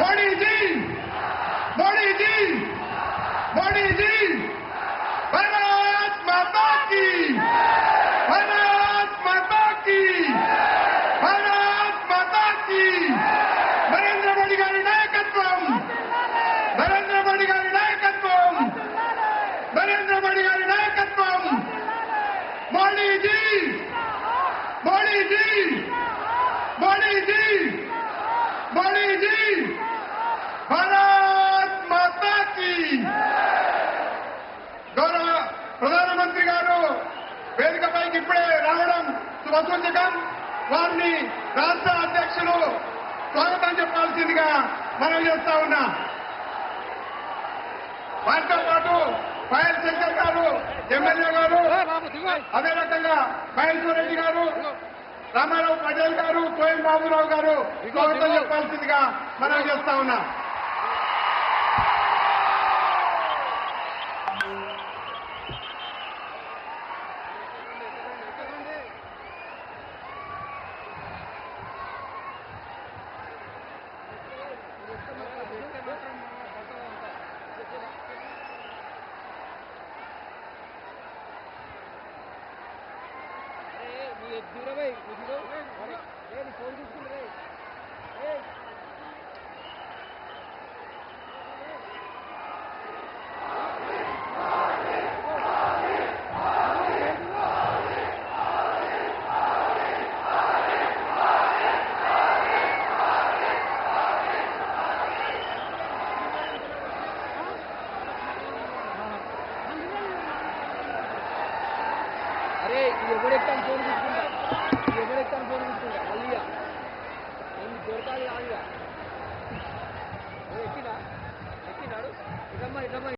మోడీ జీ మోడీ జీ మోడీ జీ భారత్ మాతా కీ భారత్ మాతా కీ భారత్ మాతా కీ నరేంద్ర మోడీ గారి నాయకత్వం నరేంద్ర మోడీ గారి నాయకత్వం నరేంద్ర మోడీ గారి నాయకత్వం మోడీ జీ మోడీ జీ మోడీ జీ మోడీ జీ భారత్ మాతా కీ గౌరవ ప్రధానమంత్రి గారు వేదికపైకి ఇప్పుడే రావడం శుభసూచకం. వారిని రాష్ట్ర అధ్యక్షులు స్వాగతం చెప్పాల్సిందిగా మనం చేస్తా ఉన్నా. వారితో పాటు పాయల్ శంకర్ గారు ఎమ్మెల్యే గారు, అదే రకంగా మహేశ్వర్ రెడ్డి గారు, రామారావు పటేల్ గారు, కోయిల్ బాబురావు గారు స్వాగతం చెప్పాల్సిందిగా మనం చేస్తా ఉన్నా. दूर भाई फोन తీసుకుంటే అరే ఎవరెక్తాను ఫోన్ తీసుకుంటా మళ్ళీ దొరకాలి కాదుగా ఎక్కినాడు ఇదమ్మా